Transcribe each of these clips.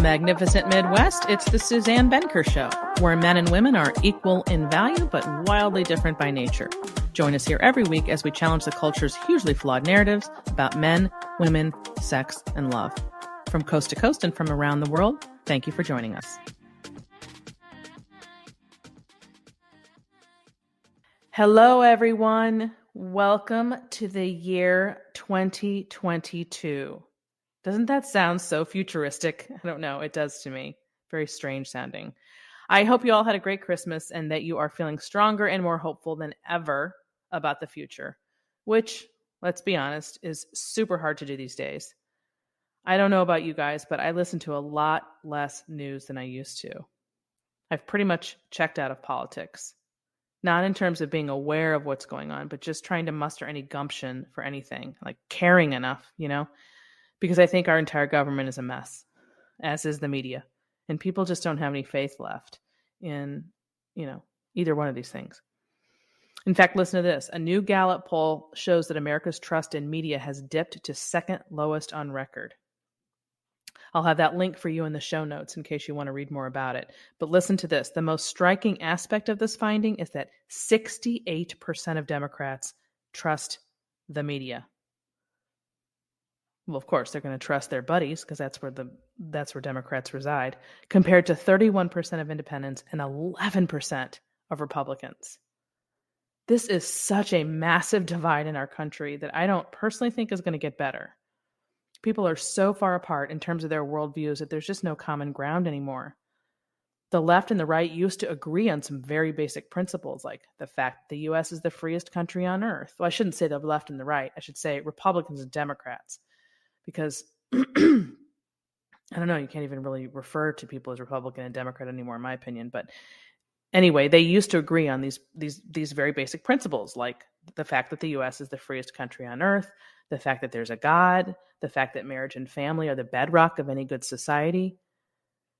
magnificent Midwest, it's the Suzanne Venker Show, where men and women are equal in value but wildly different by nature. Join us here every week as we challenge the culture's hugely flawed narratives about men, women, sex, and love. From coast to coast and from around the world, thank you for joining us. Hello, everyone. Welcome to the year 2022. Doesn't that sound so futuristic? I don't know. It does to me. Very strange sounding. I hope you all had a great Christmas and that you are feeling stronger and more hopeful than ever about the future, which, let's be honest, is super hard to do these days. I don't know about you guys, but I listen to a lot less news than I used to. I've pretty much checked out of politics. Not in terms of being aware of what's going on, but just trying to muster any gumption for anything, like caring enough, because I think our entire government is a mess, as is the media. And people just don't have any faith left in, either one of these things. In fact, listen to this. A new Gallup poll shows that America's trust in media has dipped to second lowest on record. I'll have that link for you in the show notes in case you want to read more about it. But listen to this. The most striking aspect of this finding is that 68% of Democrats trust the media. Well, of course, they're going to trust their buddies because that's where Democrats reside, compared to 31% of independents and 11% of Republicans. This is such a massive divide in our country that I don't personally think is going to get better. People are so far apart in terms of their worldviews that there's just no common ground anymore. The left and the right used to agree on some very basic principles, like the fact that the U.S. is the freest country on earth. Well, I shouldn't say the left and the right. I should say Republicans and Democrats. Because I don't know, you can't even really refer to people as Republican and Democrat anymore, in my opinion. But anyway, they used to agree on these very basic principles, like the fact that the U.S. is the freest country on earth, the fact that there's a God, the fact that marriage and family are the bedrock of any good society.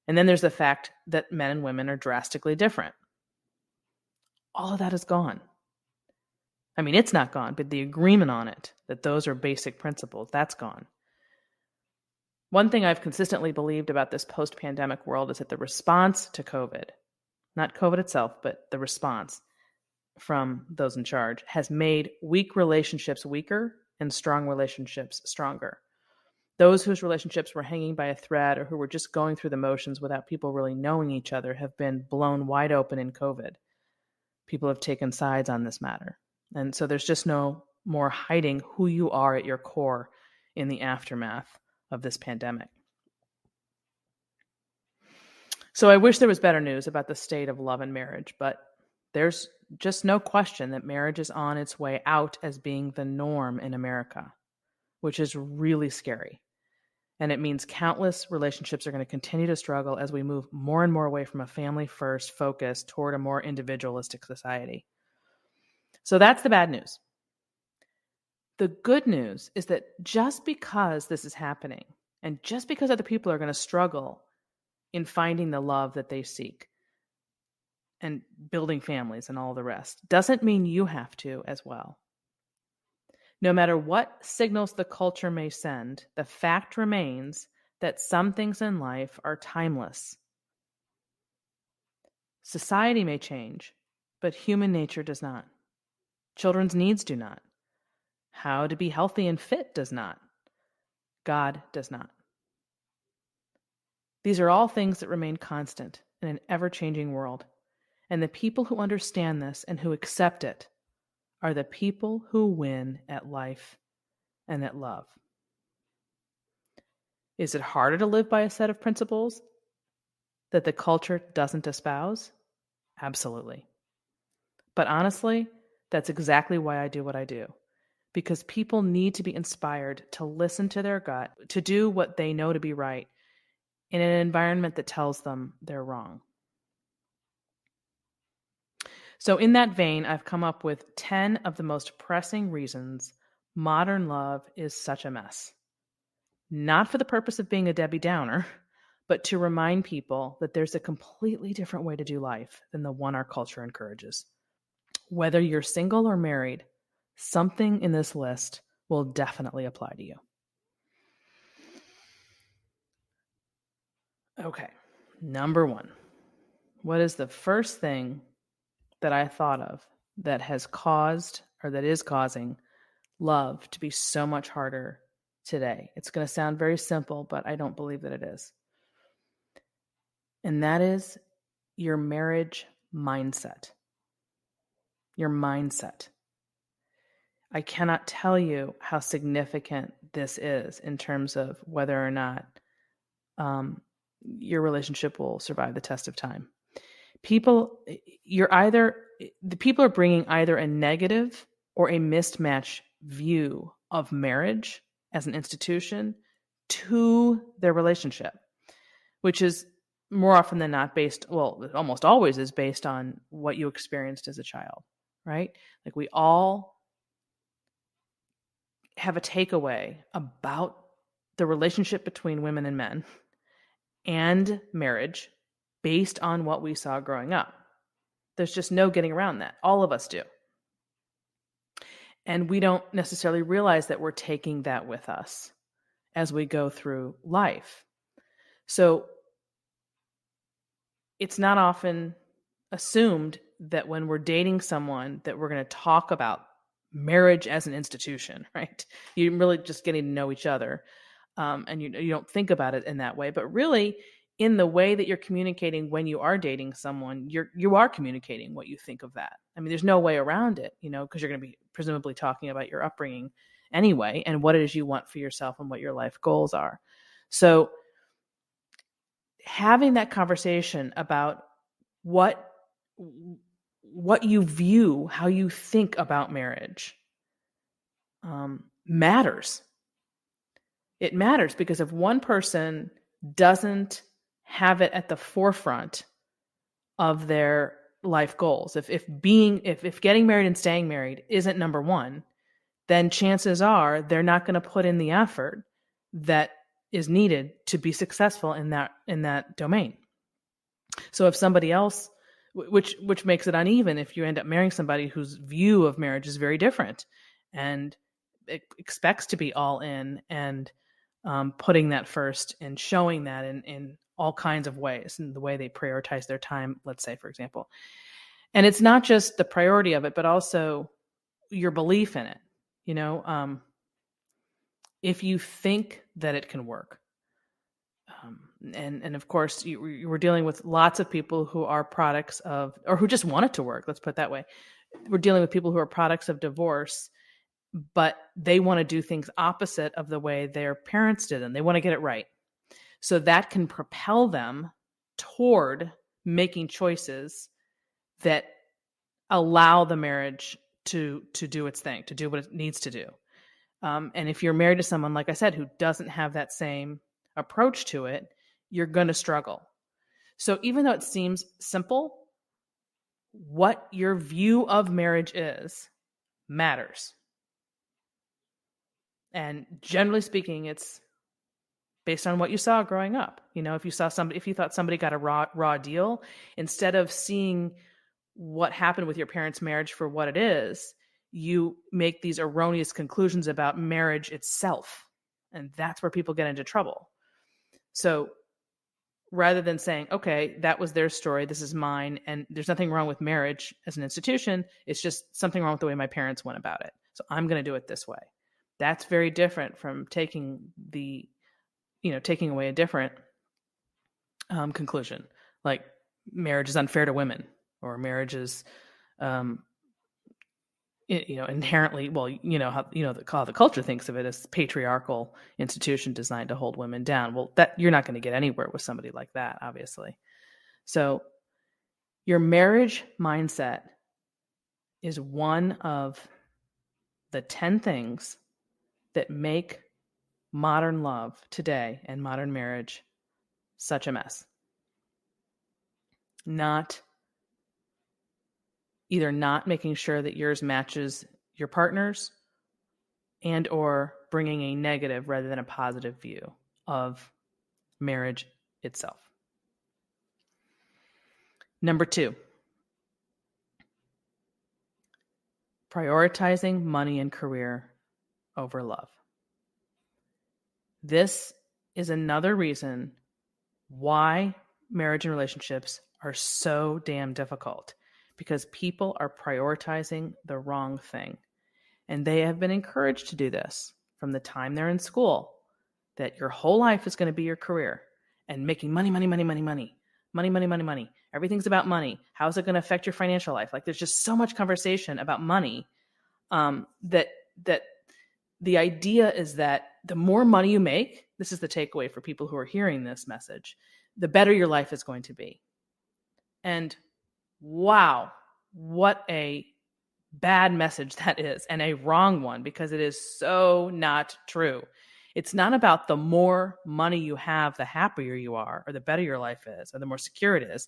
And then there's the fact that men and women are drastically different. All of that is gone. I mean, it's not gone, but the agreement on it, that those are basic principles, that's gone. One thing I've consistently believed about this post-pandemic world is that the response to COVID, not COVID itself, but the response from those in charge, has made weak relationships weaker and strong relationships stronger. Those whose relationships were hanging by a thread or who were just going through the motions without people really knowing each other have been blown wide open in COVID. People have taken sides on this matter. And so there's just no more hiding who you are at your core in the aftermath of this pandemic. So I wish there was better news about the state of love and marriage, but there's just no question that marriage is on its way out as being the norm in America, which is really scary. And it means countless relationships are going to continue to struggle as we move more and more away from a family-first focus toward a more individualistic society. So that's the bad news. The good news is that just because this is happening, and just because other people are going to struggle in finding the love that they seek and building families and all the rest, doesn't mean you have to as well. No matter what signals the culture may send, the fact remains that some things in life are timeless. Society may change, but human nature does not. Children's needs do not. How to be healthy and fit does not. God does not. These are all things that remain constant in an ever-changing world. And the people who understand this and who accept it are the people who win at life and at love. Is it harder to live by a set of principles that the culture doesn't espouse? Absolutely. But honestly, that's exactly why I do what I do. Because people need to be inspired to listen to their gut, to do what they know to be right in an environment that tells them they're wrong. So in that vein, I've come up with 10 of the most pressing reasons modern love is such a mess. Not for the purpose of being a Debbie Downer, but to remind people that there's a completely different way to do life than the one our culture encourages. Whether you're single or married, something in this list will definitely apply to you. Okay. Number one, what is the first thing that I thought of that has caused or that is causing love to be so much harder today? It's going to sound very simple, but I don't believe that it is. And that is your marriage mindset. Your mindset. I cannot tell you how significant this is in terms of whether or not your relationship will survive the test of time. The people are bringing either a negative or a mismatched view of marriage as an institution to their relationship, which is more often than not almost always is based on what you experienced as a child, right? Like we all have a takeaway about the relationship between women and men and marriage based on what we saw growing up. There's just no getting around that. All of us do. And we don't necessarily realize that we're taking that with us as we go through life. So it's not often assumed that when we're dating someone that we're going to talk about marriage as an institution, right? You're really just getting to know each other. And you don't think about it in that way. But really, in the way that you're communicating when you are dating someone, you are communicating what you think of that. I mean, there's no way around it, because you're going to be presumably talking about your upbringing anyway, and what it is you want for yourself and what your life goals are. So having that conversation about what you view, how you think about marriage, matters. It matters because if one person doesn't have it at the forefront of their life goals, if getting married and staying married isn't number one, then chances are they're not going to put in the effort that is needed to be successful in that domain. So if somebody else, which makes it uneven if you end up marrying somebody whose view of marriage is very different and expects to be all in and putting that first and showing that in all kinds of ways, in the way they prioritize their time, let's say, for example. And it's not just the priority of it, but also your belief in it. If you think that it can work, and of course, you were dealing with lots of people who are products of, or who just want it to work. Let's put it that way. We're dealing with people who are products of divorce, but they want to do things opposite of the way their parents did, and they want to get it right. So that can propel them toward making choices that allow the marriage to do its thing, to do what it needs to do. And if you're married to someone, like I said, who doesn't have that same approach to it, you're going to struggle. So even though it seems simple, what your view of marriage is matters. And generally speaking, it's based on what you saw growing up. If you thought somebody got a raw deal, instead of seeing what happened with your parents' marriage for what it is, you make these erroneous conclusions about marriage itself. And that's where people get into trouble. So rather than saying, okay, that was their story, this is mine, and there's nothing wrong with marriage as an institution, it's just something wrong with the way my parents went about it. So I'm going to do it this way. That's very different from taking away a different conclusion, like marriage is unfair to women, or marriage is, inherently, how the culture thinks of it as patriarchal institution designed to hold women down. Well, that you're not going to get anywhere with somebody like that, obviously. So your marriage mindset is one of the 10 things that make modern love today and modern marriage such a mess. Either not making sure that yours matches your partner's, and or bringing a negative rather than a positive view of marriage itself. Number 2, prioritizing money and career over love. This is another reason why marriage and relationships are so damn difficult, because people are prioritizing the wrong thing. And they have been encouraged to do this from the time they're in school, that your whole life is going to be your career and making money, money, money, money, money, money, money, money, money. Everything's about money. How is it going to affect your financial life? Like, there's just so much conversation about money, that the idea is that the more money you make, this is the takeaway for people who are hearing this message, the better your life is going to be. And wow, what a bad message that is, and a wrong one, because it is so not true. It's not about the more money you have, the happier you are, or the better your life is, or the more secure it is.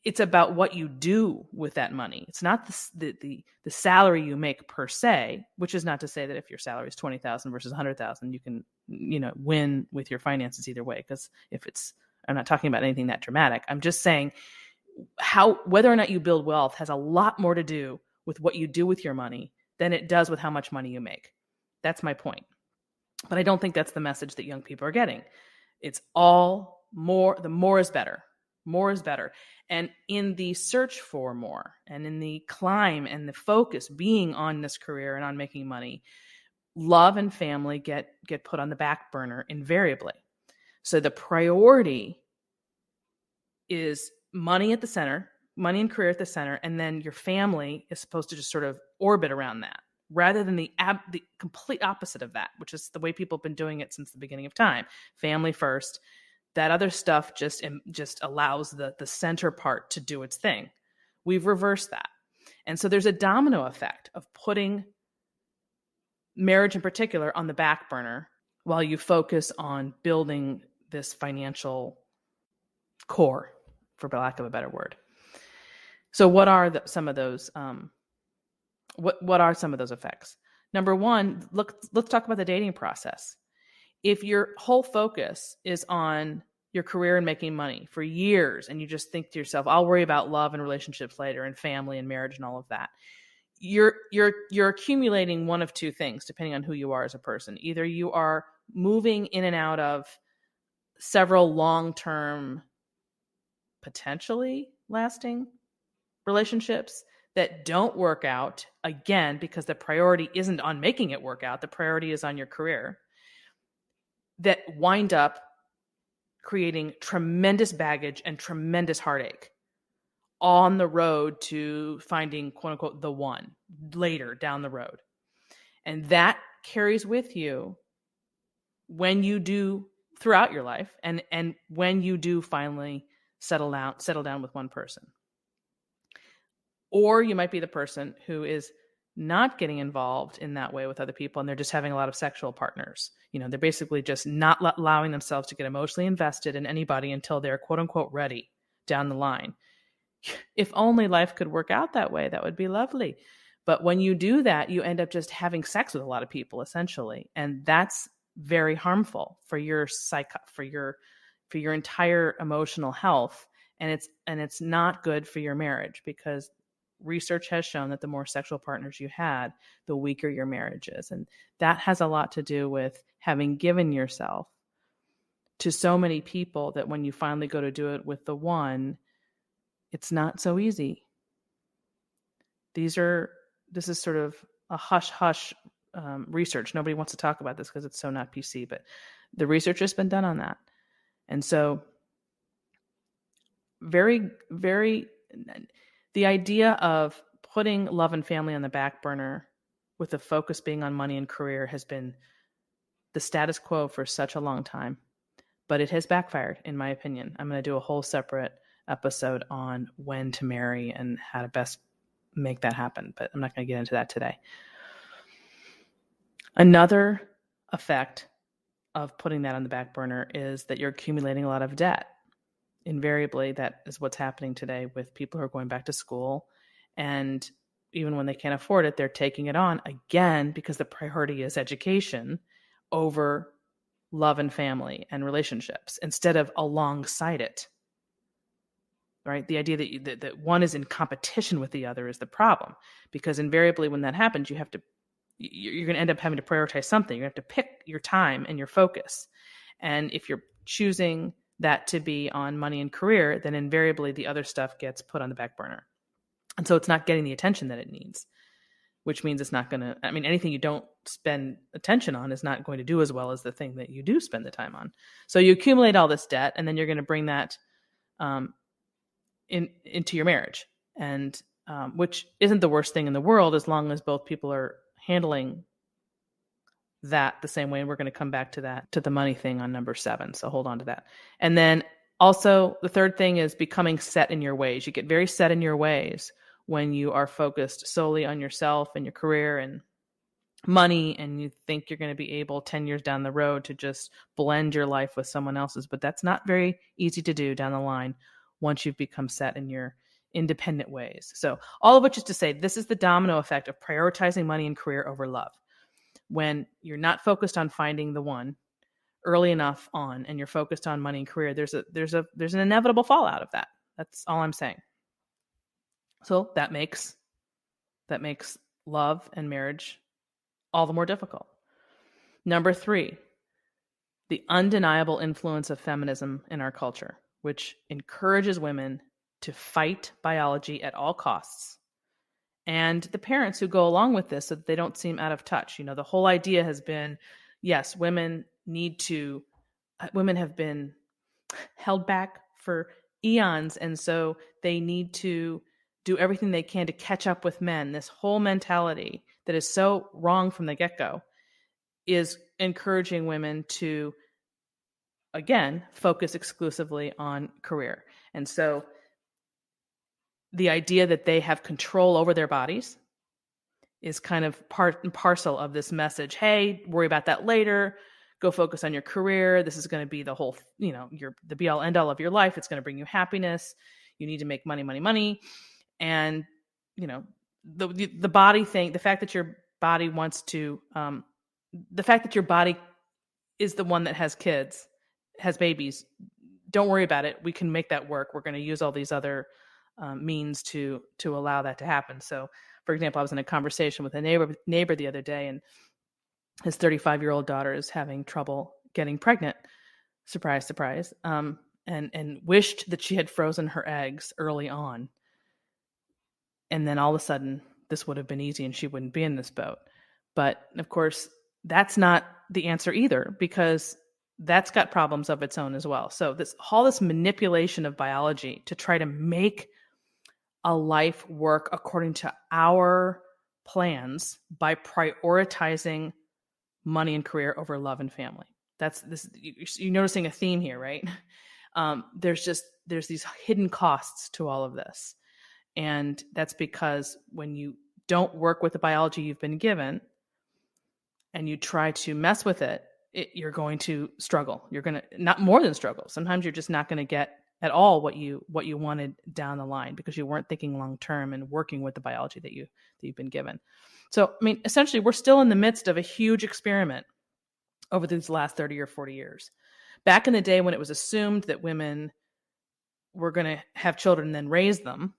It's about what you do with that money. It's not the salary you make per se, which is not to say that if your salary is 20,000 versus 100,000, you can, win with your finances either way. Because I'm not talking about anything that dramatic. I'm just saying whether or not you build wealth has a lot more to do with what you do with your money than it does with how much money you make. That's my point. But I don't think that's the message that young people are getting. It's all more, the more is better. More is better. And in the search for more, and in the climb and the focus being on this career and on making money, love and family get put on the back burner invariably. So the priority is money at the center, money and career at the center, and then your family is supposed to just sort of orbit around that, rather than the complete opposite of that, which is the way people have been doing it since the beginning of time. Family first. That other stuff just allows the center part to do its thing. We've reversed that. And so there's a domino effect of putting marriage in particular on the back burner while you focus on building this financial core, for lack of a better word. So what are some of those what are some of those effects? Number one, let's talk about the dating process. If your whole focus is on your career and making money for years, and you just think to yourself, I'll worry about love and relationships later, and family and marriage and all of that, you're accumulating one of two things, depending on who you are as a person. Either you are moving in and out of several long-term, potentially lasting relationships that don't work out, again, because the priority isn't on making it work out. The priority is on your career, that wind up creating tremendous baggage and tremendous heartache on the road to finding, quote unquote, the one later down the road. And that carries with you when you do throughout your life, and when you do finally settle down with one person. Or you might be the person who is not getting involved in that way with other people, and they're just having a lot of sexual partners. They're basically just not allowing themselves to get emotionally invested in anybody until they're, quote unquote, ready down the line. If only life could work out that way, that would be lovely. But when you do that, you end up just having sex with a lot of people, essentially. And that's very harmful for your for your entire emotional health. And it's not good for your marriage, because research has shown that the more sexual partners you had, the weaker your marriage is. And that has a lot to do with having given yourself to so many people that when you finally go to do it with the one, it's not so easy. This is sort of a hush-hush research. Nobody wants to talk about this because it's so not PC, but the research has been done on that. And so very, very, the idea of putting love and family on the back burner with the focus being on money and career has been the status quo for such a long time, but it has backfired, in my opinion. I'm going to do a whole separate episode on when to marry and how to best make that happen, but I'm not going to get into that today. Another effect of putting that on the back burner is that you're accumulating a lot of debt. Invariably, that is what's happening today with people who are going back to school, and even when they can't afford it, they're taking it on again because the priority is education over love and family and relationships instead of alongside it. Right? The idea that one is in competition with the other is the problem, because invariably when that happens, you're going to end up having to prioritize something. You have to pick your time and your focus. And if you're choosing that to be on money and career, then invariably the other stuff gets put on the back burner. And so it's not getting the attention that it needs, which means it's not going to, I mean, anything you don't spend attention on is not going to do as well as the thing that you do spend the time on. So you accumulate all this debt, and then you're going to bring that into your marriage, and which isn't the worst thing in the world as long as both people are handling that the same way. And we're going to come back to that, to the money thing on number 7. So hold on to that. And then also the third thing is becoming set in your ways. You get very set in your ways when you are focused solely on yourself and your career and money, and you think you're going to be able 10 years down the road to just blend your life with someone else's. But that's not very easy to do down the line once you've become set in your independent ways. So all of which is to say, this is the domino effect of prioritizing money and career over love. When you're not focused on finding the one early enough on, and you're focused on money and career, there's an inevitable fallout of that. That's all I'm saying. So that makes love and marriage all the more difficult. Number 3, the undeniable influence of feminism in our culture, which encourages women to fight biology at all costs. And the parents who go along with this so that they don't seem out of touch. You know, the whole idea has been, yes, women have been held back for eons, and so they need to do everything they can to catch up with men. This whole mentality that is so wrong from the get-go is encouraging women to, again, focus exclusively on career. And so the idea that they have control over their bodies is kind of part and parcel of this message. Hey, worry about that later. Go focus on your career. This is going to be the whole, the be all end all of your life. It's going to bring you happiness. You need to make money, money, money. And, the body thing, the fact that your body wants to, the fact that your body is the one that has kids, has babies, don't worry about it. We can make that work. We're going to use all these other means to allow that to happen. So, for example, I was in a conversation with a neighbor the other day, and his 35-year-old daughter is having trouble getting pregnant. Surprise, surprise. And wished that she had frozen her eggs early on. And then all of a sudden, this would have been easy and she wouldn't be in this boat. But of course, that's not the answer either, because that's got problems of its own as well. So all this manipulation of biology to try to make a life work according to our plans by prioritizing money and career over love and family. That's this. You're noticing a theme here, right? There's these hidden costs to all of this. And that's because when you don't work with the biology you've been given and you try to mess with it, you're going to struggle. You're going to, not more than struggle. Sometimes you're just not going to get at all what you wanted down the line because you weren't thinking long term and working with the biology that you've been given. So, I mean, essentially, we're still in the midst of a huge experiment over these last 30 or 40 years. Back in the day when it was assumed that women were going to have children and then raise them,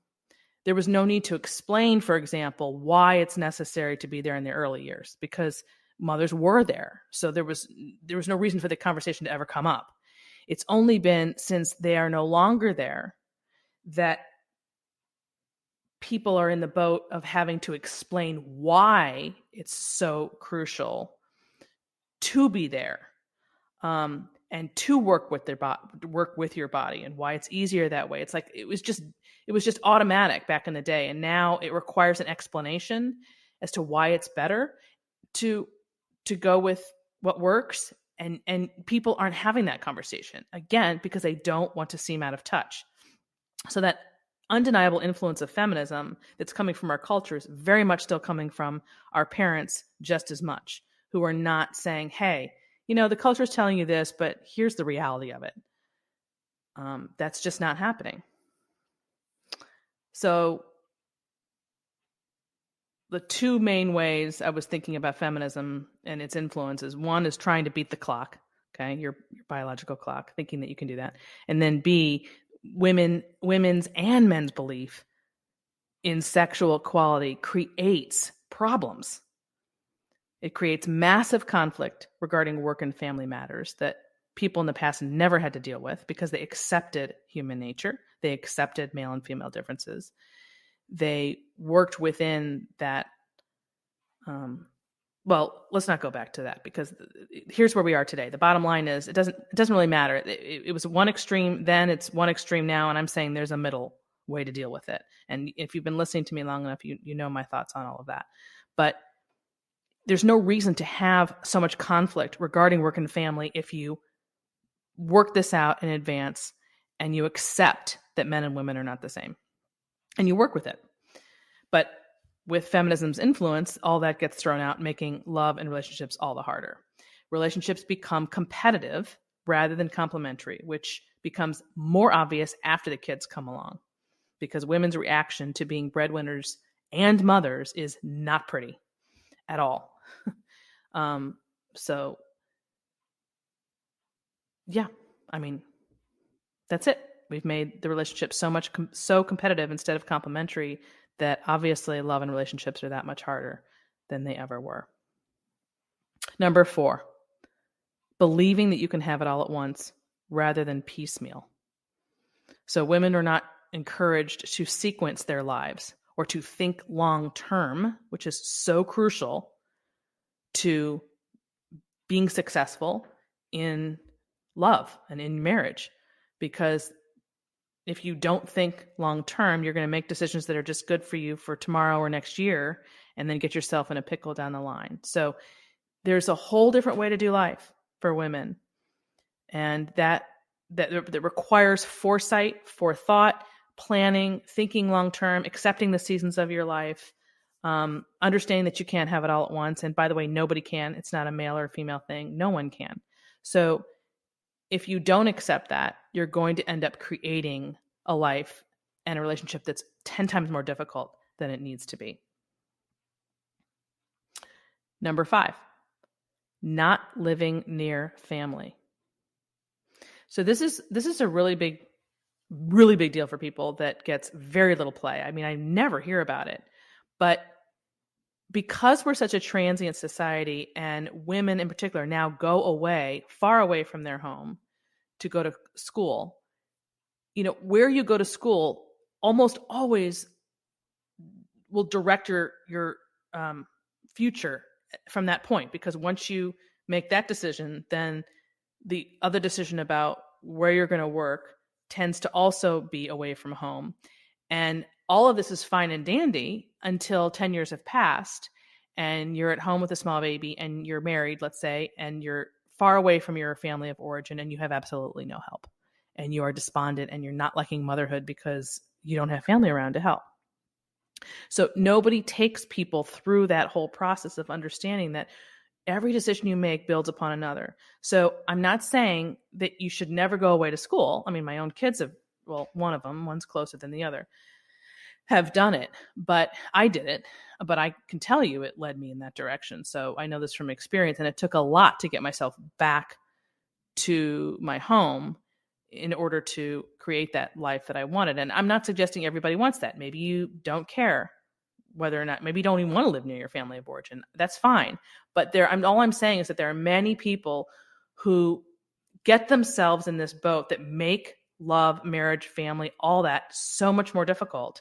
there was no need to explain, for example, why it's necessary to be there in the early years, because mothers were there. So there was no reason for the conversation to ever come up. It's only been since they are no longer there that people are in the boat of having to explain why it's so crucial to be there, and to work with your body, and why it's easier that way. It's like it was just automatic back in the day, and now it requires an explanation as to why it's better to go with what works, and people aren't having that conversation, again, because they don't want to seem out of touch. So that undeniable influence of feminism that's coming from our culture is very much still coming from our parents just as much, who are not saying, hey, the culture is telling you this, but here's the reality of it. That's just not happening. So the two main ways I was thinking about feminism and its influences, one is trying to beat the clock, okay, your biological clock, thinking that you can do that. And then B, women's and men's belief in sexual equality creates problems. It creates massive conflict regarding work and family matters that people in the past never had to deal with because they accepted human nature. They accepted male and female differences. They worked within that. Well, let's not go back to that, because here's where we are today. The bottom line is it doesn't really matter. It was one extreme then, it's one extreme now, and I'm saying there's a middle way to deal with it. And if you've been listening to me long enough, you know my thoughts on all of that. But there's no reason to have so much conflict regarding work and family if you work this out in advance and you accept that men and women are not the same and you work with it. But with feminism's influence, all that gets thrown out, making love and relationships all the harder. Relationships become competitive rather than complementary, which becomes more obvious after the kids come along, because women's reaction to being breadwinners and mothers is not pretty at all. So, yeah, I mean, that's it. We've made the relationship so competitive instead of complementary that obviously love and relationships are that much harder than they ever were. Number 4, believing that you can have it all at once rather than piecemeal. So women are not encouraged to sequence their lives or to think long term, which is so crucial to being successful in love and in marriage. Because if you don't think long term, you're going to make decisions that are just good for you for tomorrow or next year, and then get yourself in a pickle down the line. So there's a whole different way to do life for women, and that requires foresight, forethought, planning, thinking long term, accepting the seasons of your life, understanding that you can't have it all at once. And by the way, nobody can. It's not a male or female thing. No one can. So if you don't accept that, you're going to end up creating a life and a relationship that's 10 times more difficult than it needs to be. Number 5, not living near family. So this is a really big deal for people that gets very little play. I mean, I never hear about it. But because we're such a transient society, and women in particular now go away, far away from their home to go to school, where you go to school almost always will direct your future from that point. Because once you make that decision, then the other decision about where you're going to work tends to also be away from home. And all of this is fine and dandy until 10 years have passed and you're at home with a small baby and you're married, let's say, and you're far away from your family of origin and you have absolutely no help. And you are despondent and you're not liking motherhood because you don't have family around to help. So nobody takes people through that whole process of understanding that every decision you make builds upon another. So I'm not saying that you should never go away to school. I mean, my own kids have, well, one of them, one's closer than the other, have done it, but I did it. But I can tell you it led me in that direction. So I know this from experience, and it took a lot to get myself back to my home in order to create that life that I wanted. And I'm not suggesting everybody wants that. Maybe you don't care whether or not, maybe you don't even want to live near your family of origin. That's fine. But all I'm saying is that there are many people who get themselves in this boat that make love, marriage, family, all that so much more difficult,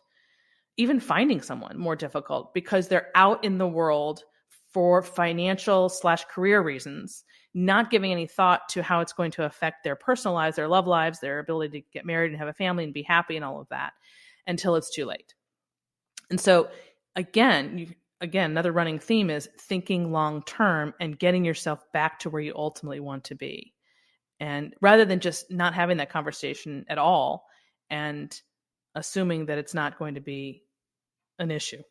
even finding someone more difficult, because they're out in the world for financial/career reasons, not giving any thought to how it's going to affect their personal lives, their love lives, their ability to get married and have a family and be happy and all of that until it's too late. And so again, another running theme is thinking long term and getting yourself back to where you ultimately want to be. And rather than just not having that conversation at all and assuming that it's not going to be an issue.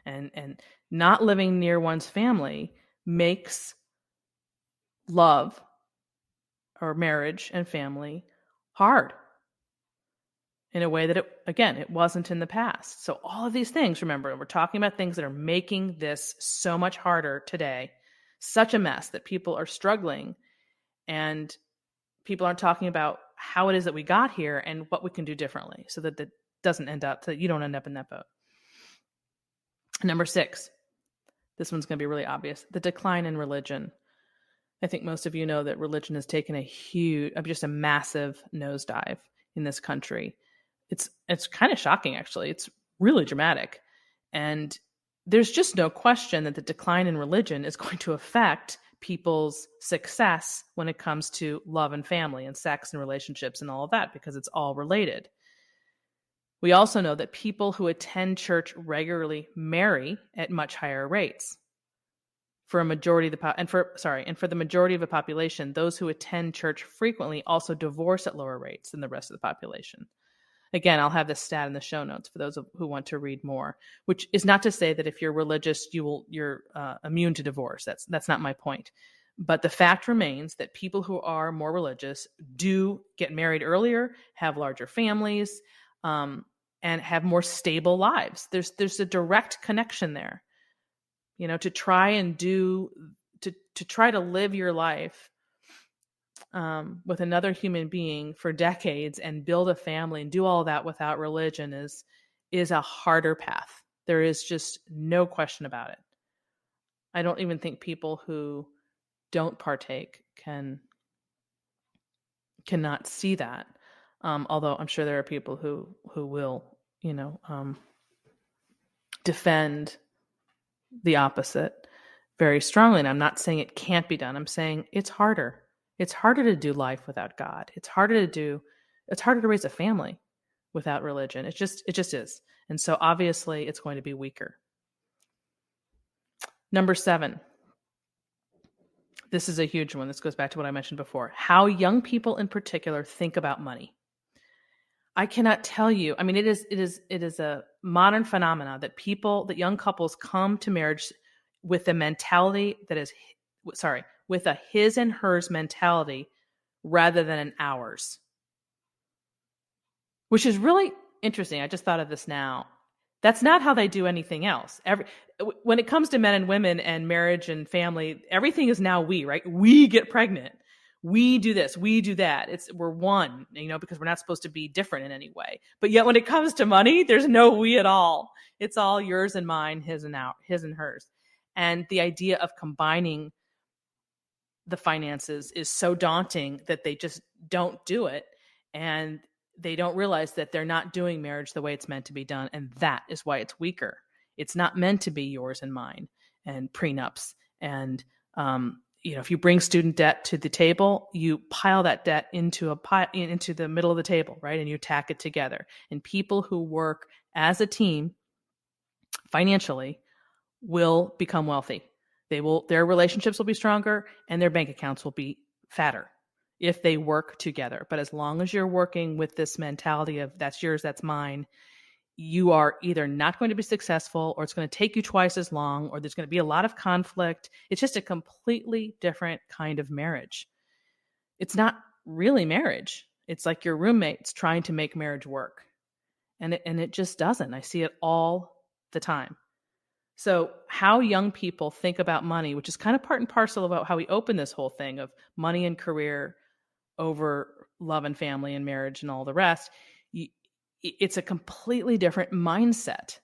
And not living near one's family makes love or marriage and family hard in a way that it wasn't in the past. So all of these things, remember, we're talking about things that are making this so much harder today, such a mess that people are struggling, and people aren't talking about how it is that we got here and what we can do differently so that you don't end up in that boat. Number 6, this one's going to be really obvious: the decline in religion. I think most of you know that religion has taken just a massive nosedive in this country. It's kind of shocking, actually. It's really dramatic. And there's just no question that the decline in religion is going to affect people's success when it comes to love and family and sex and relationships and all of that, because it's all related. We also know that people who attend church regularly marry at much higher rates. For a majority of the majority of the population, those who attend church frequently also divorce at lower rates than the rest of the population. Again, I'll have this stat in the show notes for those who want to read more, which is not to say that if you're religious, you're immune to divorce. That's not my point. But the fact remains that people who are more religious do get married earlier, have larger families, and have more stable lives. There's a direct connection there. To try to live your life with another human being for decades and build a family and do all that without religion is a harder path. There is just no question about it. I don't even think people who don't partake cannot see that. Although I'm sure there are people who will, defend the opposite very strongly. And I'm not saying it can't be done. I'm saying it's harder. It's harder to do life without God. It's harder to raise a family without religion. It just is. And so obviously it's going to be weaker. Number 7. This is a huge one. This goes back to what I mentioned before. How young people in particular think about money. I cannot tell you. I mean, it is a modern phenomena that young couples come to marriage with a mentality with a his and hers mentality rather than an ours, which is really interesting. I just thought of this now. That's not how they do anything else. When it comes to men and women and marriage and family, everything is now we, right? We get pregnant. We do this, we do that. We're one, because we're not supposed to be different in any way. But yet when it comes to money, there's no we at all. It's all yours and mine, his and hers. And the idea of combining the finances is so daunting that they just don't do it. And they don't realize that they're not doing marriage the way it's meant to be done. And that is why it's weaker. It's not meant to be yours and mine and prenups. And, if you bring student debt to the table, you pile that debt into the middle of the table, right? And you tack it together. And people who work as a team financially will become wealthy. Their relationships will be stronger and their bank accounts will be fatter if they work together. But as long as you're working with this mentality of that's yours, that's mine, you are either not going to be successful, or it's going to take you twice as long, or there's going to be a lot of conflict. It's just a completely different kind of marriage. It's not really marriage. It's like your roommates trying to make marriage work. And it just doesn't. I see it all the time. So how young people think about money, which is kind of part and parcel about how we open this whole thing of money and career over love and family and marriage and all the rest, it's a completely different mindset.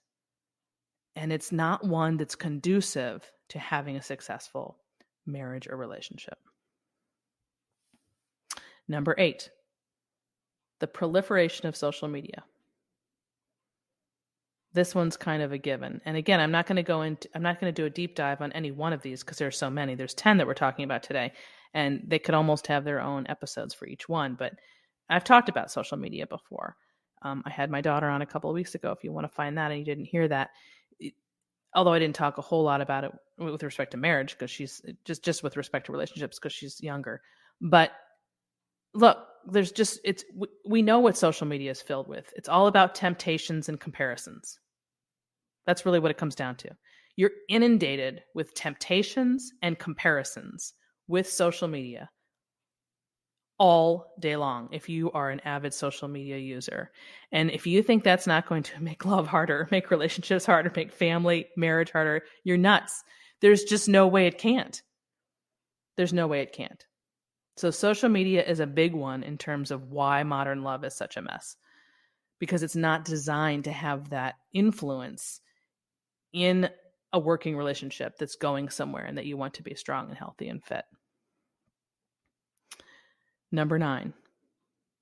And it's not one that's conducive to having a successful marriage or relationship. Number 8, the proliferation of social media. This one's kind of a given. And again, I'm not going to do a deep dive on any one of these because there's so many. There's 10 that we're talking about today, and they could almost have their own episodes for each one. But I've talked about social media before. I had my daughter on a couple of weeks ago. If you want to find that and you didn't hear that, although I didn't talk a whole lot about it with respect to marriage, because she's just with respect to relationships, because she's younger. But look, we know what social media is filled with. It's all about temptations and comparisons. That's really what it comes down to. You're inundated with temptations and comparisons with social media all day long if you are an avid social media user. And if you think that's not going to make love harder, make relationships harder, make family, marriage harder, you're nuts. There's just no way it can't. There's no way it can't. So social media is a big one in terms of why modern love is such a mess, because it's not designed to have that influence in a working relationship that's going somewhere and that you want to be strong and healthy and fit. Number 9.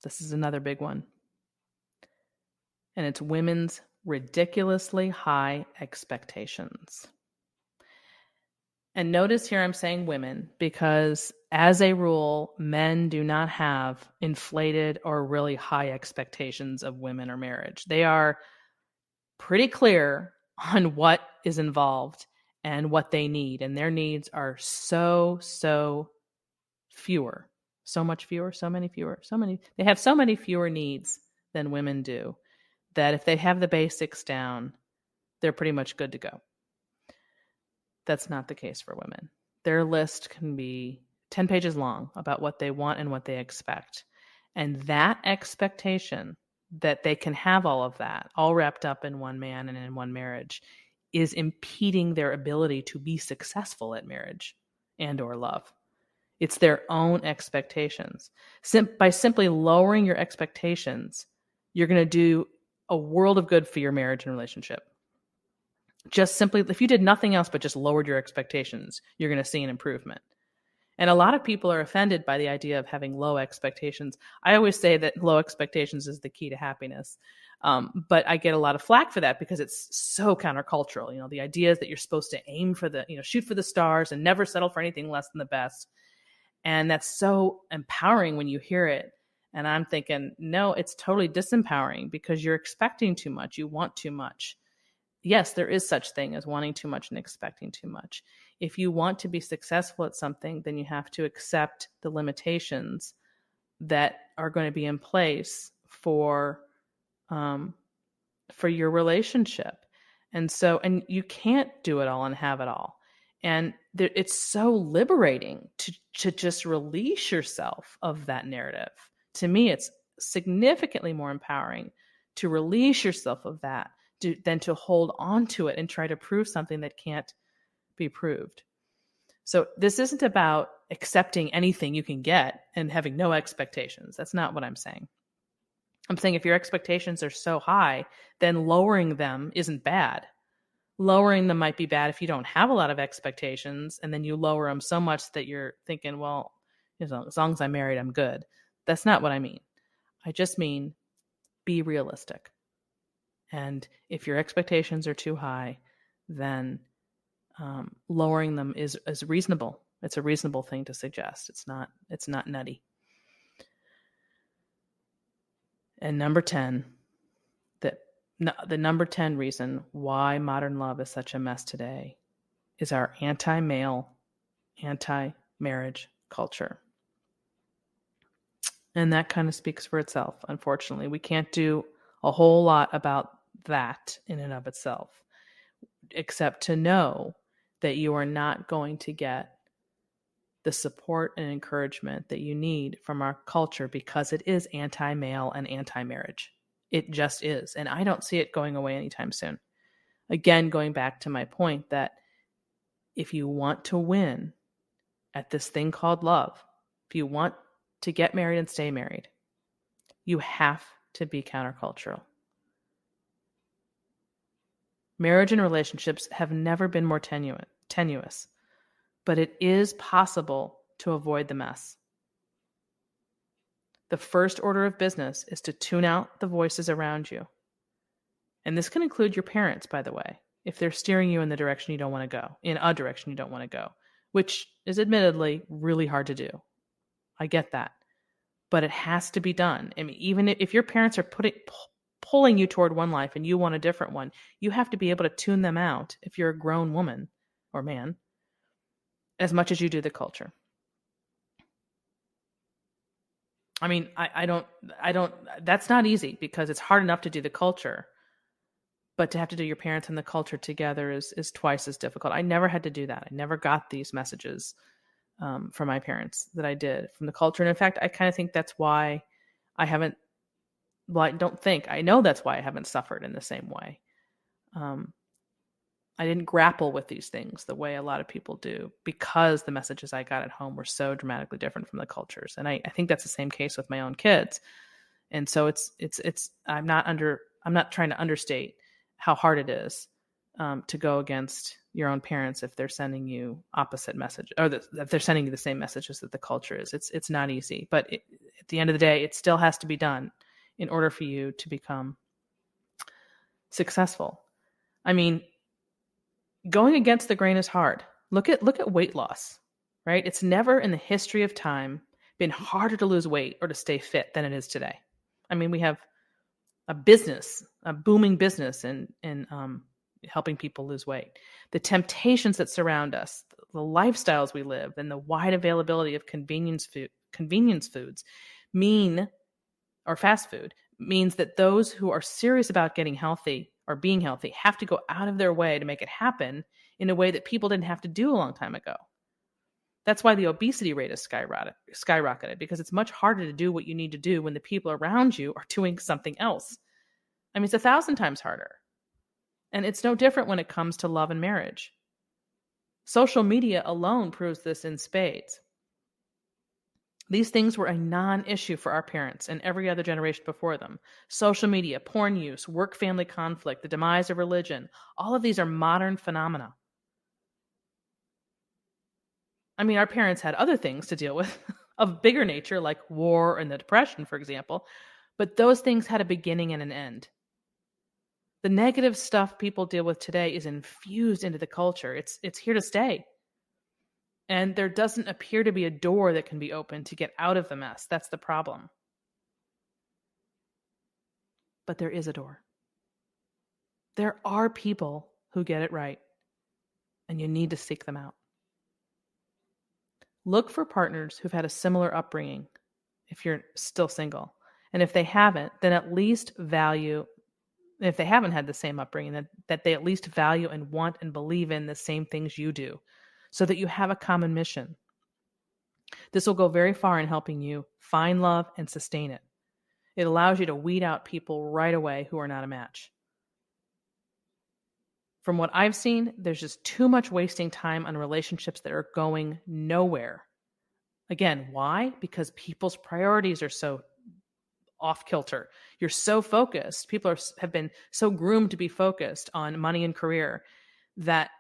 This is another big one. And it's women's ridiculously high expectations. And notice here I'm saying women because, as a rule, men do not have inflated or really high expectations of women or marriage. They are pretty clear on what is involved and what they need. And their needs are so fewer. So much fewer, so many fewer, so many. They have so many fewer needs than women do that if they have the basics down, they're pretty much good to go. That's not the case for women. Their list can be 10 pages long about what they want and what they expect. And that expectation that they can have all of that, all wrapped up in one man and in one marriage, is impeding their ability to be successful at marriage and or love. It's their own expectations. By simply lowering your expectations, you're going to do a world of good for your marriage and relationship. Just simply, if you did nothing else but just lowered your expectations, you're going to see an improvement. And a lot of people are offended by the idea of having low expectations. I always say that low expectations is the key to happiness. But I get a lot of flack for that because it's so countercultural. You know, the idea is that you're supposed to aim for shoot for the stars and never settle for anything less than the best. And that's so empowering when you hear it. And I'm thinking, no, it's totally disempowering because you're expecting too much. You want too much. Yes, there is such thing as wanting too much and expecting too much. If you want to be successful at something, then you have to accept the limitations that are going to be in place for your relationship. And you can't do it all and have it all. And it's so liberating to just release yourself of that narrative. To me, it's significantly more empowering to release yourself of that than to hold on to it and try to prove something that can't be proved. So this isn't about accepting anything you can get and having no expectations. That's not what I'm saying. I'm saying if your expectations are so high, then lowering them isn't bad. Lowering them might be bad if you don't have a lot of expectations, and then you lower them so much that you're thinking, well, as long as I'm married, I'm good. That's not what I mean. I just mean be realistic. And if your expectations are too high, then lowering them is reasonable. It's a reasonable thing to suggest. It's not nutty. And number 10, the number 10 reason why modern love is such a mess today is our anti-male, anti-marriage culture. And that kind of speaks for itself, unfortunately. We can't do a whole lot about that in and of itself, except to know that you are not going to get the support and encouragement that you need from our culture because it is anti-male and anti-marriage. It just is. And I don't see it going away anytime soon. Again, going back to my point that if you want to win at this thing called love, if you want to get married and stay married, you have to be countercultural. Marriage and relationships have never been more tenuous, but it is possible to avoid the mess. The first order of business is to tune out the voices around you. And this can include your parents, by the way, if they're steering you in the direction you don't want to go, in a direction you don't want to go, which is admittedly really hard to do. I get that. But it has to be done. I mean, even if your parents are pulling you toward one life and you want a different one, you have to be able to tune them out if you're a grown woman or man, as much as you do the culture. I mean, I don't, that's not easy because it's hard enough to do the culture, but to have to do your parents and the culture together is twice as difficult. I never had to do that. I never got these messages from my parents that I did from the culture. And in fact, I kind of think that's why I haven't, I know that's why I haven't suffered in the same way. I didn't grapple with these things the way a lot of people do because the messages I got at home were so dramatically different from the cultures. And I think that's the same case with my own kids. And so I'm not trying to understate how hard it is to go against your own parents if they're sending you opposite message, or if they're sending you the same messages that the culture is. It's not easy, but the end of the day, it still has to be done in order for you to become successful. I mean, going against the grain is hard. Look at weight loss, right? It's never in the history of time been harder to lose weight or to stay fit than it is today. I mean, we have a booming business in helping people lose weight. The temptations that surround us, the lifestyles we live, and the wide availability of convenience foods or fast food means that those who are serious about getting healthy or being healthy have to go out of their way to make it happen in a way that people didn't have to do a long time ago. That's why the obesity rate has skyrocketed, because it's much harder to do what you need to do when the people around you are doing something else. I mean, it's 1,000 times harder. And it's no different when it comes to love and marriage. Social media alone proves this in spades. These things were a non-issue for our parents and every other generation before them. Social media, porn use, work-family conflict, the demise of religion, all of these are modern phenomena. I mean, our parents had other things to deal with of bigger nature, like war and the Depression, for example, but those things had a beginning and an end. The negative stuff people deal with today is infused into the culture. It's here to stay. And there doesn't appear to be a door that can be opened to get out of the mess. That's the problem. But there is a door. There are people who get it right, and you need to seek them out. Look for partners who've had a similar upbringing if you're still single. And if they haven't, then at least value, if they haven't had the same upbringing, that they at least value and want and believe in the same things you do, so that you have a common mission. This will go very far in helping you find love and sustain it. It allows you to weed out people right away who are not a match. From what I've seen, there's just too much wasting time on relationships that are going nowhere. Again, why? Because people's priorities are so off kilter. You're so focused. People have been so groomed to be focused on money and career that,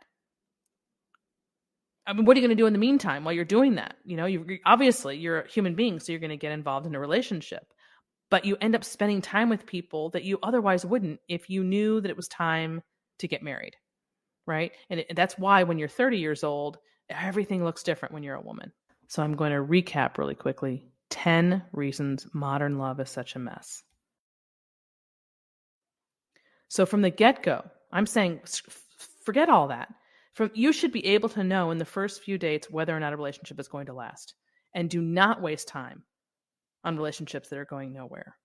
I mean, what are you going to do in the meantime while you're doing that? You know, obviously you're a human being, so you're going to get involved in a relationship, but you end up spending time with people that you otherwise wouldn't if you knew that it was time to get married, right? And that's why when you're 30 years old, everything looks different when you're a woman. So I'm going to recap really quickly 10 reasons modern love is such a mess. So from the get-go, I'm saying forget all that. You should be able to know in the first few dates whether or not a relationship is going to last. And do not waste time on relationships that are going nowhere.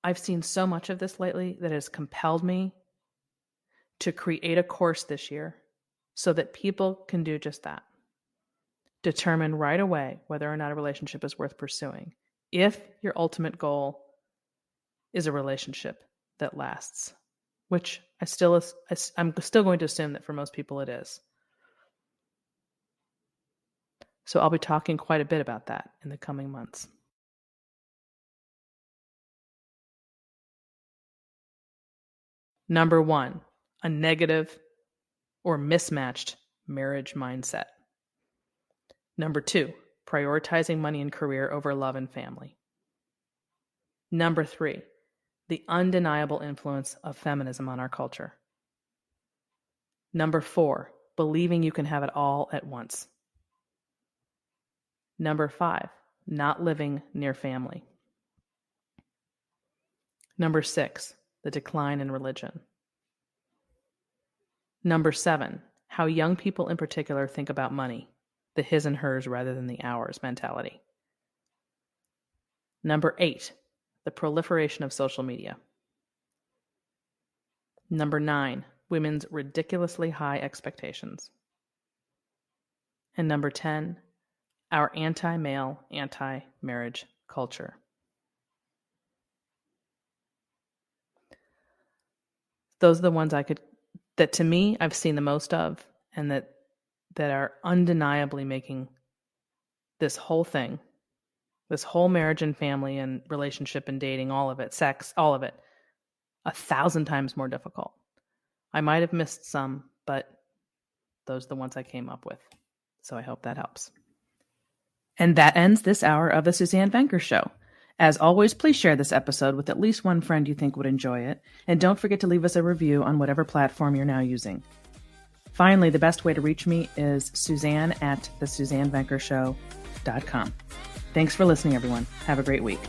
I've seen so much of this lately that has compelled me to create a course this year so that people can do just that. Determine right away whether or not a relationship is worth pursuing, if your ultimate goal is a relationship that lasts, which I'm still going to assume that for most people it is. So I'll be talking quite a bit about that in the coming months. Number 1, a negative or mismatched marriage mindset. Number 2, prioritizing money and career over love and family. Number 3, the undeniable influence of feminism on our culture. Number 4, believing you can have it all at once. Number 5, not living near family. Number 6, the decline in religion. Number 7, how young people in particular think about money, the his and hers rather than the ours mentality. Number 8, the proliferation of social media. Number 9, women's ridiculously high expectations. And number 10, our anti-male, anti-marriage culture. Those are the ones that to me, I've seen the most of, and that are undeniably making this whole thing, this whole marriage and family and relationship and dating, all of it, sex, all of it, 1,000 times more difficult. I might have missed some, but those are the ones I came up with. So I hope that helps. And that ends this hour of the Suzanne Venker Show. As always, please share this episode with at least one friend you think would enjoy it, and don't forget to leave us a review on whatever platform you're now using. Finally, the best way to reach me is Suzanne@thesuzannevenkershow.com. Thanks for listening, everyone. Have a great week.